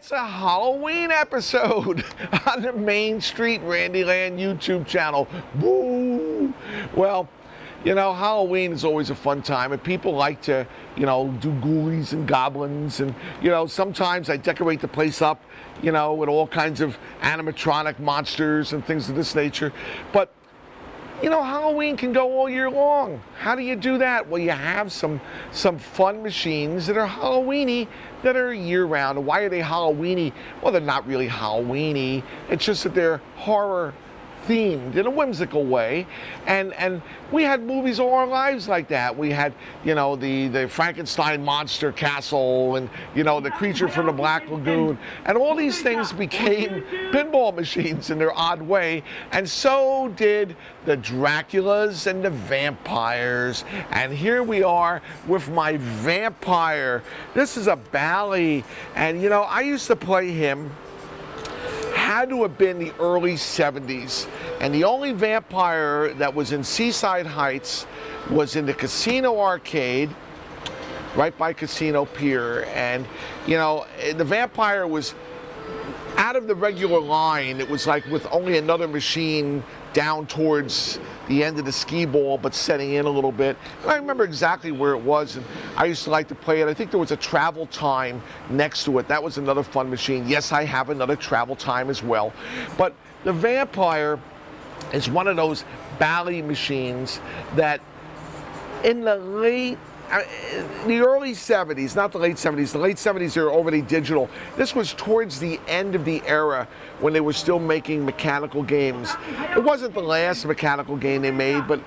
It's a Halloween episode on the Main Street Randyland YouTube channel. Woo! Well, you know, Halloween is always a fun time, and people like to, you know, do ghoulies and goblins, and, you know, sometimes I decorate the place up, you know, with all kinds of animatronic monsters and things of this nature. But, you know, Halloween can go all year long. How do you do that? Well, you have some fun machines that are Halloweeny that are year-round. Why are they Halloweeny? Well, they're not really Halloweeny. It's just that they're horror themed in a whimsical way, and we had movies all our lives like that. We had, you know, the Frankenstein monster castle, and, you know, the creature from the Black Lagoon, and all these things became pinball machines in their odd way, and so did the Draculas and the vampires. And here we are with my vampire. This is a Bally, and, you know, I used to play him. Had to have been the early 70s, and the only vampire that was in Seaside Heights was in the Casino Arcade right by Casino Pier. And, you know, the vampire was out of the regular line. It was like with only another machine down towards the end of the skee ball, but setting in a little bit. And I remember exactly where it was, and I used to like to play it. I think there was a Travel Time next to it. That was another fun machine. Yes, I have another Travel Time as well. But the Vampire is one of those Bally machines that in the early 70s, not the late 70s. The late 70s, they were already digital. This was towards the end of the era when they were still making mechanical games. It wasn't the last mechanical game they made, but,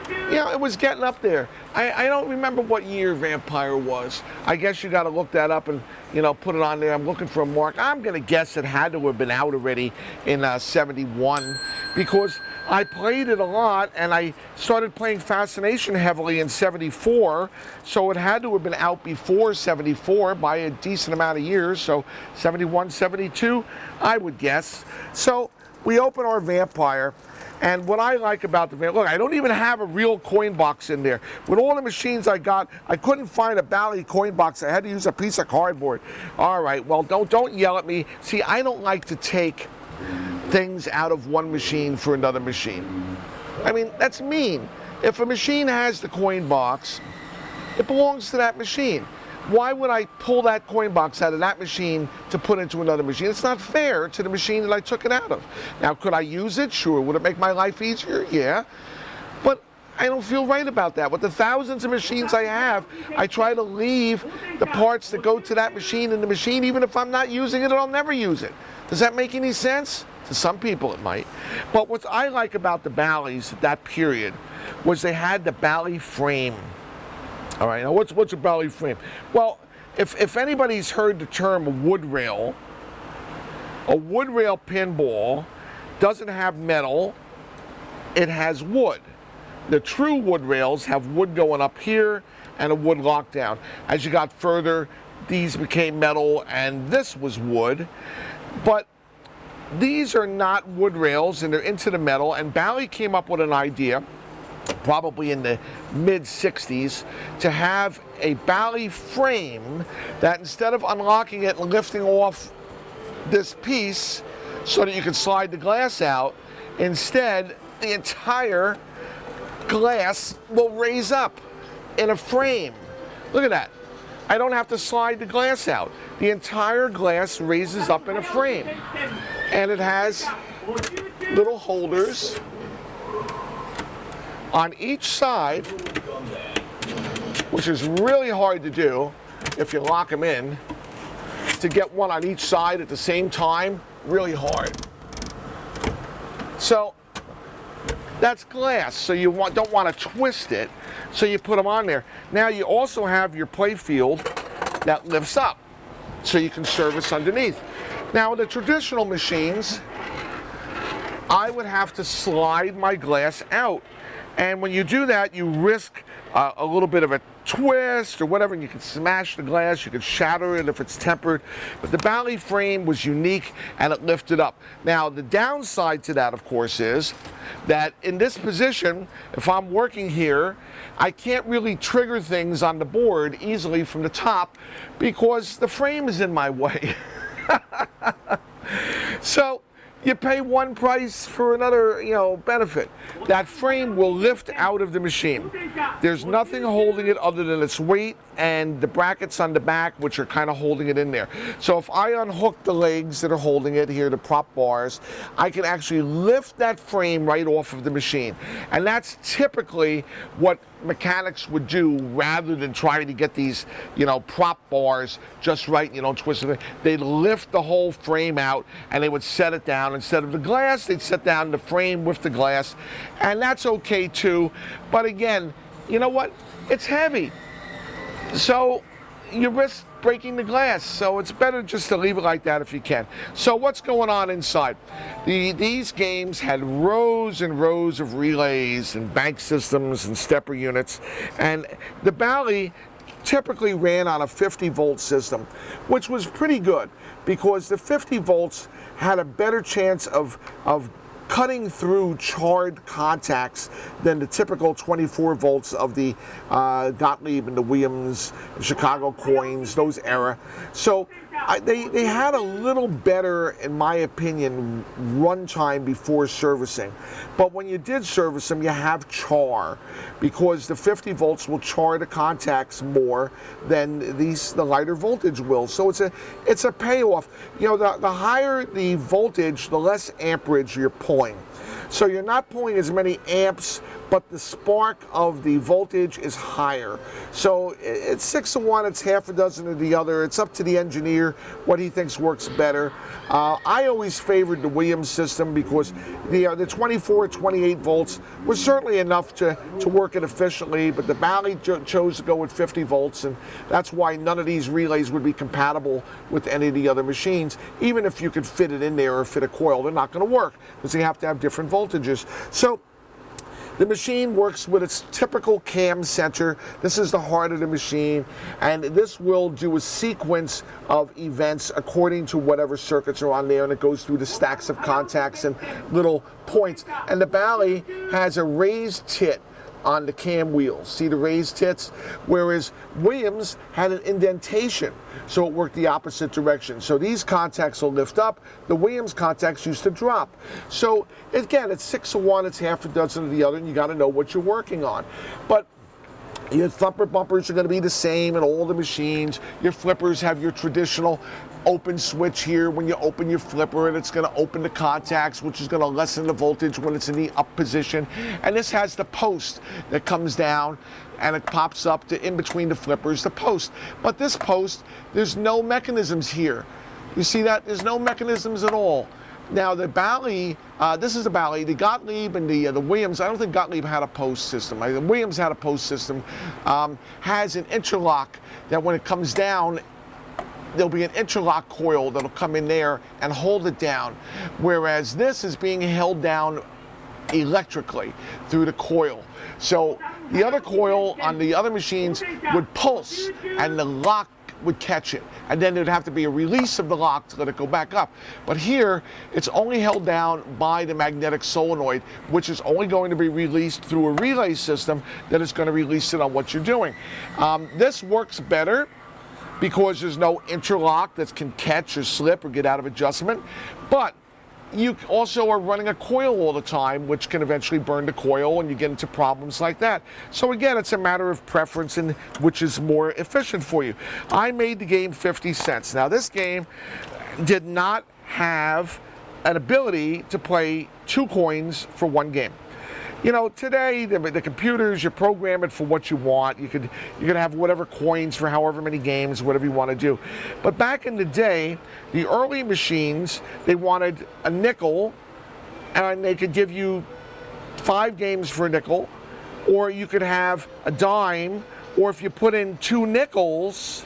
you know, it was getting up there. I don't remember what year Vampire was. I guess you got to look that up and, you know, put it on there. I'm looking for a mark. I'm going to guess it had to have been out already in 71, because I played it a lot, and I started playing Fascination heavily in 74, so it had to have been out before 74 by a decent amount of years, so 71, 72, I would guess. So we open our Vampire, and what I like about the Vampire, look, I don't even have a real coin box in there. With all the machines I got, I couldn't find a Bally coin box. I had to use a piece of cardboard. All right, well, don't yell at me. See, I don't like to take things out of one machine for another machine. I mean, that's mean. If a machine has the coin box, it belongs to that machine. Why would I pull that coin box out of that machine to put into another machine? It's not fair to the machine that I took it out of. Now, could I use it? Sure. Would it make my life easier? Yeah. But I don't feel right about that. With the thousands of machines I have, I try to leave the parts that go to that machine in the machine. Even if I'm not using it, I'll never use it. Does that make any sense? To some people it might. But what I like about the Bally's at that period was they had the Bally frame. All right, now what's a Bally frame? Well, if anybody's heard the term wood rail, a wood rail pinball doesn't have metal, it has wood. The true wood rails have wood going up here and a wood lockdown. As you got further, these became metal and this was wood. But these are not wood rails, and they're into the metal, and Bally came up with an idea, probably in the mid-60s, to have a Bally frame that instead of unlocking it and lifting off this piece so that you can slide the glass out, instead the entire glass will raise up in a frame. Look at that. I don't have to slide the glass out. The entire glass raises up in a frame. And it has little holders on each side, which is really hard to do if you lock them in. To get one on each side at the same time, really hard. So that's glass, so you don't want to twist it, so you put them on there. Now you also have your play field that lifts up, so you can service underneath. Now the traditional machines, I would have to slide my glass out. And when you do that, you risk a little bit of a twist or whatever, and you can smash the glass, you can shatter it if it's tempered. But the Bally frame was unique, and it lifted up. Now, the downside to that, of course, is that in this position, if I'm working here, I can't really trigger things on the board easily from the top because the frame is in my way. So you pay one price for another, benefit. That frame will lift out of the machine. There's nothing holding it other than its weight and the brackets on the back, which are kind of holding it in there. So if I unhook the legs that are holding it here, the prop bars, I can actually lift that frame right off of the machine. And that's typically what mechanics would do rather than trying to get these, prop bars just right, twist it. They'd lift the whole frame out and they would set it down. Instead of the glass, they'd set down the frame with the glass. And that's okay too. But again, you know what? It's heavy. So you risk breaking the glass, so it's better just to leave it like that if you can. So what's going on inside? These games had rows and rows of relays and bank systems and stepper units, and the Bally typically ran on a 50-volt system, which was pretty good because the 50 volts had a better chance of cutting through charred contacts than the typical 24 volts of the Gottlieb and the Williams, Chicago coins, those era. So they had a little better, in my opinion, run time before servicing. But when you did service them, you have char, because the 50 volts will char the contacts more than the lighter voltage will. So it's a payoff. The higher the voltage, the less amperage you're pulling. So you're not pulling as many amps, but the spark of the voltage is higher. So it's 6 to 1, it's half a dozen of the other. It's up to the engineer what he thinks works better. I always favored the Williams system because the 24, 28 volts was certainly enough to work it efficiently, but the Bally chose to go with 50 volts, and that's why none of these relays would be compatible with any of the other machines. Even if you could fit it in there or fit a coil, they're not going to work because they have to have different voltages. So the machine works with its typical cam center. This is the heart of the machine, and this will do a sequence of events according to whatever circuits are on there, and it goes through the stacks of contacts and little points. And the Bally has a raised tit on the cam wheels. See the raised tits? Whereas Williams had an indentation, so it worked the opposite direction. So these contacts will lift up, the Williams contacts used to drop. So again, it's 6 to 1, it's half a dozen of the other, and you got to know what you're working on. But your thumper bumpers are going to be the same in all the machines. Your flippers have your traditional open switch here. When you open your flipper, and it's going to open the contacts, which is going to lessen the voltage when it's in the up position. And this has the post that comes down and it pops up to in between the flippers, the post. But this post, there's no mechanisms here. You see that? There's no mechanisms at all. Now the Bally, this is the Bally, the Gottlieb and the Williams, I don't think Gottlieb had a post system. The Williams had a post system, has an interlock that when it comes down, there'll be an interlock coil that'll come in there and hold it down. Whereas this is being held down electrically through the coil. So the other coil on the other machines would pulse and the lock would catch it, and then there'd have to be a release of the lock to let it go back up. But here, it's only held down by the magnetic solenoid, which is only going to be released through a relay system that is going to release it on what you're doing. This works better because there's no interlock that can catch or slip or get out of adjustment, but you also are running a coil all the time, which can eventually burn the coil, and you get into problems like that. So again, it's a matter of preference and which is more efficient for you. I made the game 50 cents. Now this game did not have an ability to play 2 coins for 1 game. Today, the computers, you program it for what you want. You could have whatever coins for however many games, whatever you want to do. But back in the day, the early machines, they wanted a nickel, and they could give you 5 games for a nickel, or you could have a dime, or if you put in 2 nickels,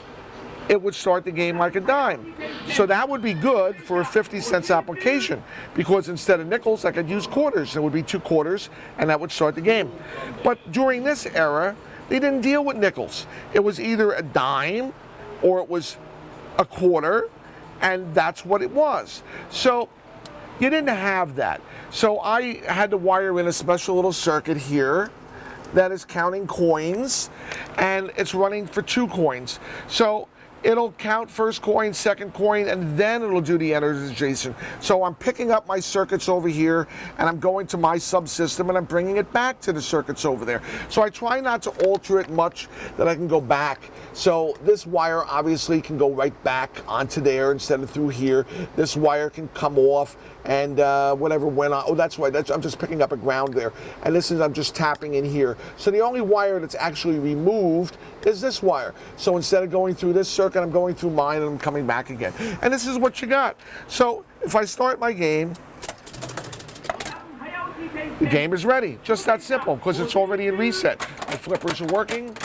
it would start the game like a dime. So that would be good for a 50 cents application, because instead of nickels, I could use quarters. It would be 2 quarters, and that would start the game. But during this era, they didn't deal with nickels. It was either a dime or it was a quarter, and that's what it was. So you didn't have that. So I had to wire in a special little circuit here that is counting coins, and it's running for 2 coins. So it'll count first coin, second coin, and then it'll do the energization. So I'm picking up my circuits over here, and I'm going to my subsystem, and I'm bringing it back to the circuits over there. So I try not to alter it much, that I can go back. So this wire obviously can go right back onto there instead of through here. This wire can come off, and whatever went on. Oh, that's right. I'm just picking up a ground there. And this is, I'm just tapping in here. So the only wire that's actually removed is this wire. So instead of going through this circuit, I'm going through mine and I'm coming back again. And this is what you got. So if I start my game, the game is ready. Just that simple, because it's already in reset. My flippers are working.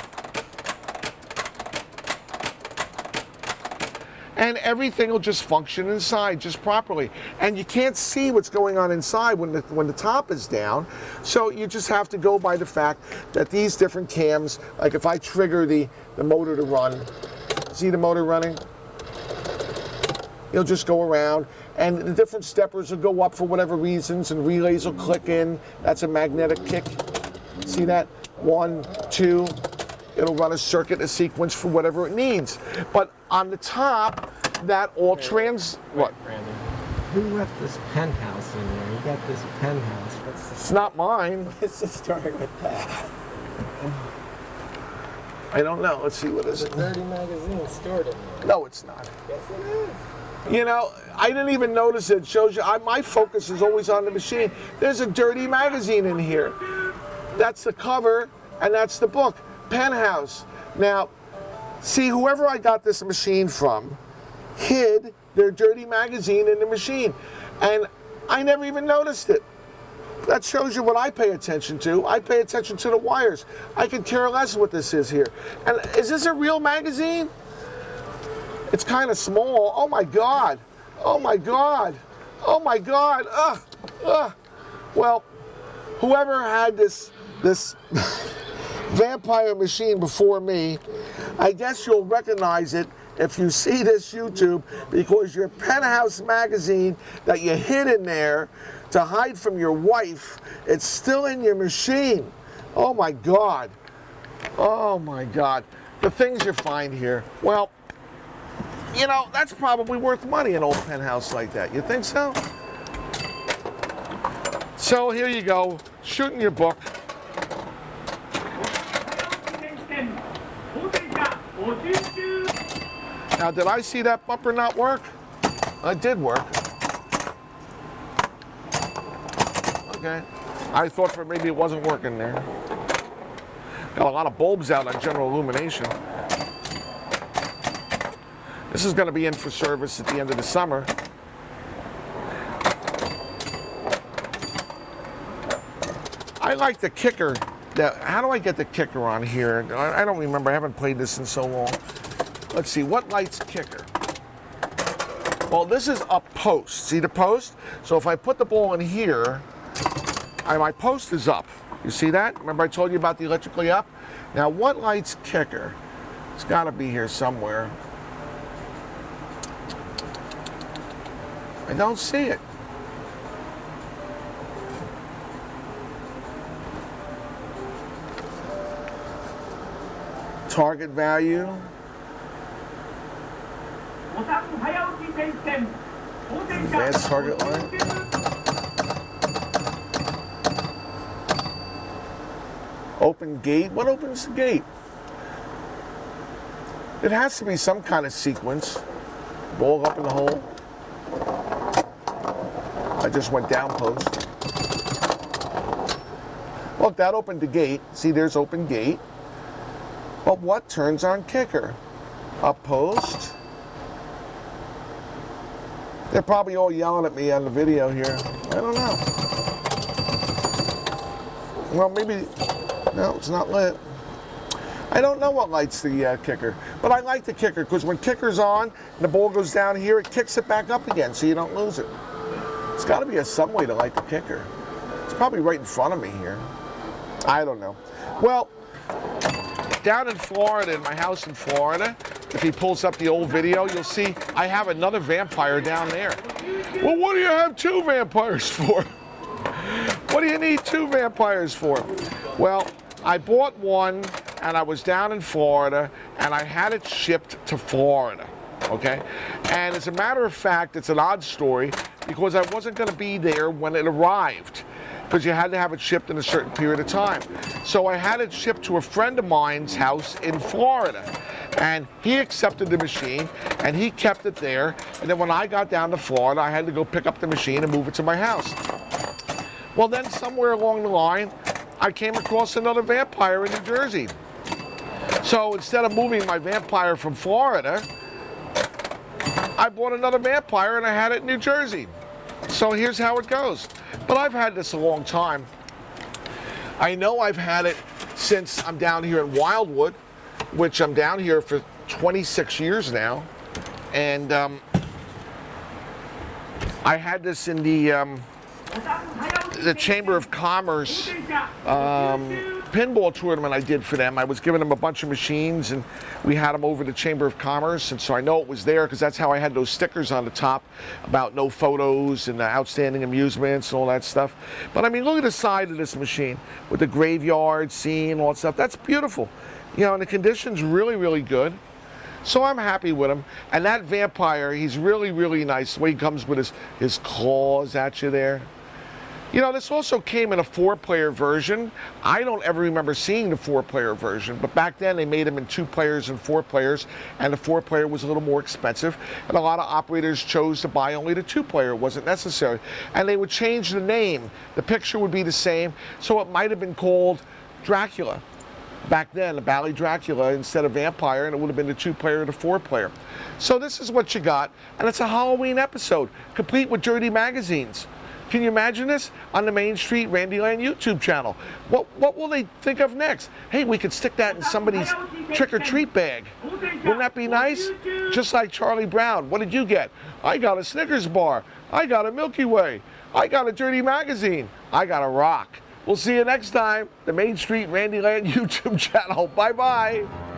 And everything will just function inside just properly. And you can't see what's going on inside when the top is down. So you just have to go by the fact that these different cams, like if I trigger the motor to run, see the motor running? It'll just go around, and the different steppers will go up for whatever reasons, and relays will click in. That's a magnetic kick. See that? 1, 2. It'll run a circuit, a sequence for whatever it needs. But on the top, that all what? Brandon, who left this penthouse in there? You got this penthouse. It's not mine. What's the story with that? I don't know. Let's see, what is it? It's a dirty magazine stored in there. No, it's not. Yes, it is. You know, I didn't even notice it. It shows you, my focus is always on the machine. There's a dirty magazine in here. That's the cover, and that's the book. Penthouse. Now, see, whoever I got this machine from hid their dirty magazine in the machine, and I never even noticed it. That shows you what I pay attention to. I pay attention to the wires. I could care less what this is here. And is this a real magazine? It's kind of small. Oh my God. Oh my God. Oh my God. Well, whoever had this Vampire machine before me, I guess you'll recognize it if you see this YouTube, because your Penthouse magazine that you hid in there to hide from your wife, it's still in your machine. Oh my God. Oh my God. The things you find here. Well, you know, that's probably worth money, an old Penthouse like that. You think so? So here you go, shooting your book. Now, did I see that bumper not work? It did work. Okay. I thought for maybe it wasn't working there. Got a lot of bulbs out on general illumination. This is going to be in for service at the end of the summer. I like the kicker. How do I get the kicker on here? I don't remember. I haven't played this in so long. Let's see, what light's kicker? Well, this is a post. See the post? So if I put the ball in here, my post is up. You see that? Remember I told you about the electrically up? Now, what light's kicker? It's got to be here somewhere. I don't see it. Target value. Advanced target line. Open gate. What opens the gate? It has to be some kind of sequence. Ball up in the hole. I just went down post. Look, that opened the gate. See, there's open gate. But what turns on kicker? Up post. They're probably all yelling at me on the video here. I don't know. Well, maybe, no, it's not lit. I don't know what lights the kicker, but I like the kicker because when kicker's on and the ball goes down here, it kicks it back up again so you don't lose it. It's got to be some way to light the kicker. It's probably right in front of me here. I don't know. Well, down in Florida, in my house in Florida, if he pulls up the old video, you'll see I have another vampire down there. Well, what do you have two vampires for? What do you need two vampires for? Well, I bought one and I was down in Florida, and I had it shipped to Florida, okay? And as a matter of fact, it's an odd story because I wasn't going to be there when it arrived, because you had to have it shipped in a certain period of time. So I had it shipped to a friend of mine's house in Florida, and he accepted the machine, and he kept it there, and then when I got down to Florida, I had to go pick up the machine and move it to my house. Well, then somewhere along the line, I came across another Vampire in New Jersey. So instead of moving my Vampire from Florida, I bought another Vampire and I had it in New Jersey. So here's how it goes. But I've had this a long time. I know I've had it since I'm down here in Wildwood, which I'm down here for 26 years now. And I had this in the Chamber of Commerce pinball tournament I did for them. I was giving them a bunch of machines, and we had them over the Chamber of Commerce, and so I know it was there because that's how I had those stickers on the top about no photos and the outstanding amusements and all that stuff. But I mean, look at the side of this machine with the graveyard scene and all that stuff. That's beautiful. You know, and the condition's really, really good. So I'm happy with him. And that Vampire, he's really, really nice. The way he comes with his claws at you there. You know, this also came in a 4-player version. I don't ever remember seeing the 4-player version, but back then they made them in 2 players and 4 players, and the 4-player was a little more expensive, and a lot of operators chose to buy only the 2-player. It wasn't necessary. And they would change the name. The picture would be the same, so it might have been called Dracula. Back then, the Bally Dracula instead of Vampire, and it would have been the 2-player or the 4-player. So this is what you got, and it's a Halloween episode, complete with dirty magazines. Can you imagine this on the Main Street Randyland YouTube channel? What will they think of next? Hey, we could stick that in somebody's trick-or-treat bag. Wouldn't that be nice? Just like Charlie Brown. What did you get? I got a Snickers bar. I got a Milky Way. I got a dirty magazine. I got a rock. We'll see you next time. The Main Street Randyland YouTube channel. Bye-bye.